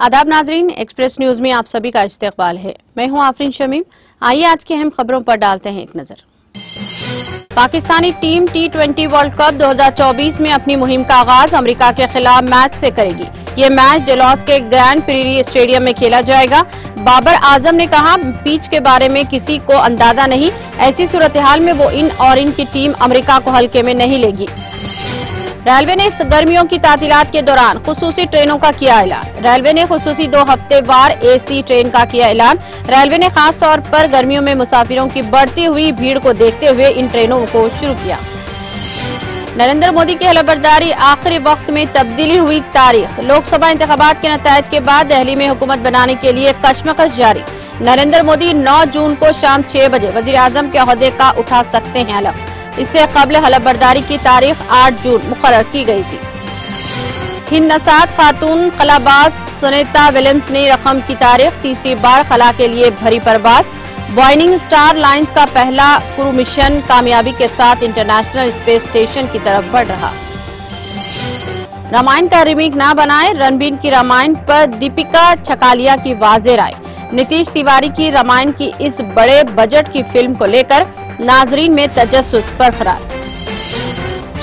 आदाब नाजरीन, express news में आप सभी का इस्तकबाल है। मैं हूं आफरीन शमीम। आइए आज की अहम खबरों पर डालते हैं एक नजर। Pakistani team T20 world cup 2024 में अपनी मुहिम का आगाज अमेरिका के खिलाफ मैच से करेगी। ये मैच डेलॉस के ग्रैंड प्रीरी स्टेडियम में खेला जाएगा। बाबर आजम ने कहा, पिच के बारे में किसी को अंदाजा नहीं, ऐसी सूरत हाल में वो इनकी टीम अमेरिका को हल्के में नहीं लेगी। रेलवे ने गर्मियों की तातीलात के दौरान खुसूसी ट्रेनों का किया ऐलान। रेलवे ने खुसूसी 2 हफ्ते वार AC ट्रेन का किया ऐलान। रेलवे ने खास तौर पर गर्मियों में मुसाफिरों की बढ़ती हुई भीड़ को देखते हुए इन ट्रेनों को शुरू किया। नरेंद्र मोदी की हलफबर्दारी, आखिरी वक्त में तब्दीली हुई तारीख। लोकसभा इंतखाबात के नतायज के बाद दिल्ली में हुकूमत बनाने के लिए कशमकश जारी। नरेंद्र मोदी 9 जून को शाम 6 बजे वजीर आजम के ओहदे का उठा सकते हैं हलफ। इससे कबल हलफबर्दारी की तारीख 8 जून मुकर्रर की गई थी। हिंद नसाद खातून खलाबाज सुनीता विलियम्स ने रकम की तारीख, तीसरी बार खला के लिए भरी परवाज। बॉइंग स्टार लाइन्स का पहला क्रू मिशन कामयाबी के साथ इंटरनेशनल स्पेस स्टेशन की तरफ बढ़ रहा। रामायण का रीमेक न बनाए, रणबीर की रामायण पर दीपिका छकालिया की वाज़ेह राय। नीतीश तिवारी की रामायण की इस बड़े बजट की फिल्म को लेकर नाजरीन में तजस्सुस बरकरार।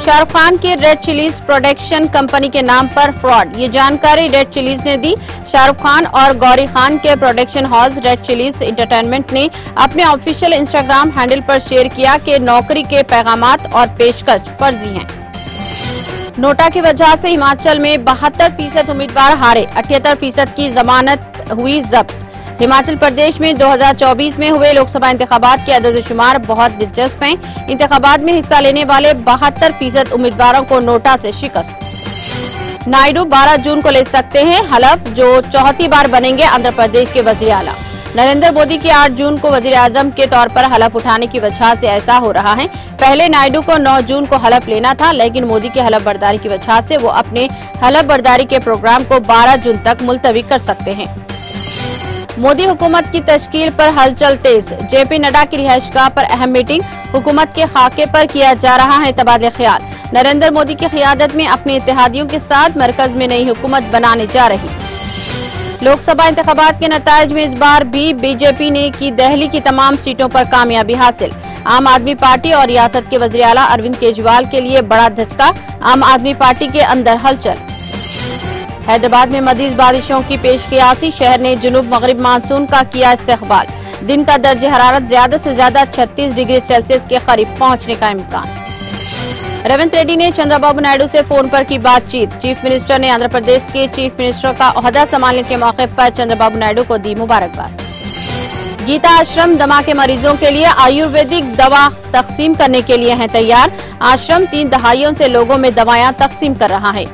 शाहरुख खान की रेड चिलीज प्रोडक्शन कंपनी के नाम पर फ्रॉड, ये जानकारी रेड चिलीज ने दी। शाहरुख खान और गौरी खान के production house red chillies entertainment ने अपने ऑफिशियल इंस्टाग्राम हैंडल पर शेयर किया कि नौकरी के पैगामात और पेशकश फर्जी हैं। नोटा की वजह से हिमाचल में 72% उम्मीदवार हारे, 78% की जमानत हुई जब्त। हिमाचल प्रदेश में 2024 में हुए लोकसभा इंतखाबात के अदद-ओ-शुमार बहुत दिलचस्प हैं। इंतखाबात में हिस्सा लेने वाले 72% उम्मीदवारों को नोटा से शिकस्त। नायडू 12 जून को ले सकते हैं हलफ, जो चौथी बार बनेंगे आंध्र प्रदेश के वजीर आला। नरेंद्र मोदी की 8 जून को वजीर आजम के तौर पर हलफ उठाने की वजह से ऐसा हो रहा है। पहले नायडू को 9 जून को हलफ लेना था, लेकिन मोदी की हलफ बर्दारी की वजह से वो अपने हलफ बर्दारी के प्रोग्राम को 12 जून तक मुलतवी कर सकते हैं। मोदी हुकूमत की तश्कील पर हलचल तेज, JP नड्डा की रिहाइशगाह पर अहम मीटिंग। हुकूमत के खाके पर किया जा रहा है तबादला ख्याल। नरेंद्र मोदी की क़ियादत में अपने इत्तेहादियों के साथ मरकज में नई हुकूमत बनाने जा रही। लोकसभा इंतखाबात के नतायज में इस बार भी BJP ने की दिल्ली की तमाम सीटों पर कामयाबी हासिल। आम आदमी पार्टी और रियासत के वज़ीर आला अरविंद केजरीवाल के लिए बड़ा धचका, आम आदमी पार्टी के अंदर हलचल। हैदराबाद में मज़ीद बारिशों की पेशकियासी, शहर ने जुनूब मगरिब मानसून का किया इस्तकबाल। दिन का दर्ज हरारत ज्यादा से ज्यादा 36 डिग्री सेल्सियस के करीब पहुंचने का इम्कान। रेवंत रेड्डी ने चंद्रबाबू नायडू से फोन पर की बातचीत। चीफ मिनिस्टर ने आंध्र प्रदेश के चीफ मिनिस्टर का ओहदा संभालने के मौके पर चंद्रबाबू नायडू को दी मुबारकबाद। गीता आश्रम दमा के मरीजों के लिए आयुर्वेदिक दवा तकसीम करने के लिए है तैयार। आश्रम 3 दहाइयों से लोगों में दवाएं तकसीम कर रहा है।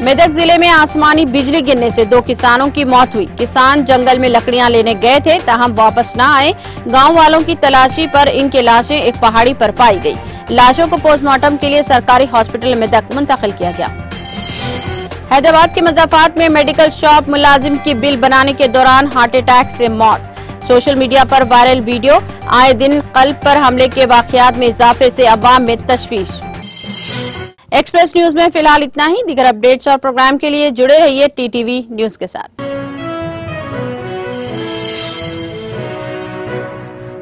मेदक जिले में आसमानी बिजली गिरने से 2 किसानों की मौत हुई। किसान जंगल में लकड़ियां लेने गए थे, ताहम वापस न आए। गांव वालों की तलाशी पर इनकी लाशें एक पहाड़ी पर पाई गई। लाशों को पोस्टमार्टम के लिए सरकारी हॉस्पिटल मेदक मुंतकिल किया गया। हैदराबाद के मज़ाफात में मेडिकल शॉप मुलाजिम की बिल बनाने के दौरान हार्ट अटैक से मौत। सोशल मीडिया पर वायरल वीडियो। आए दिन कल्ब पर हमले के वाकयात में इजाफे से अवाम में तशवीश। एक्सप्रेस न्यूज में फिलहाल इतना ही। दीगर अपडेट्स और प्रोग्राम के लिए जुड़े रहिए TTV न्यूज के साथ।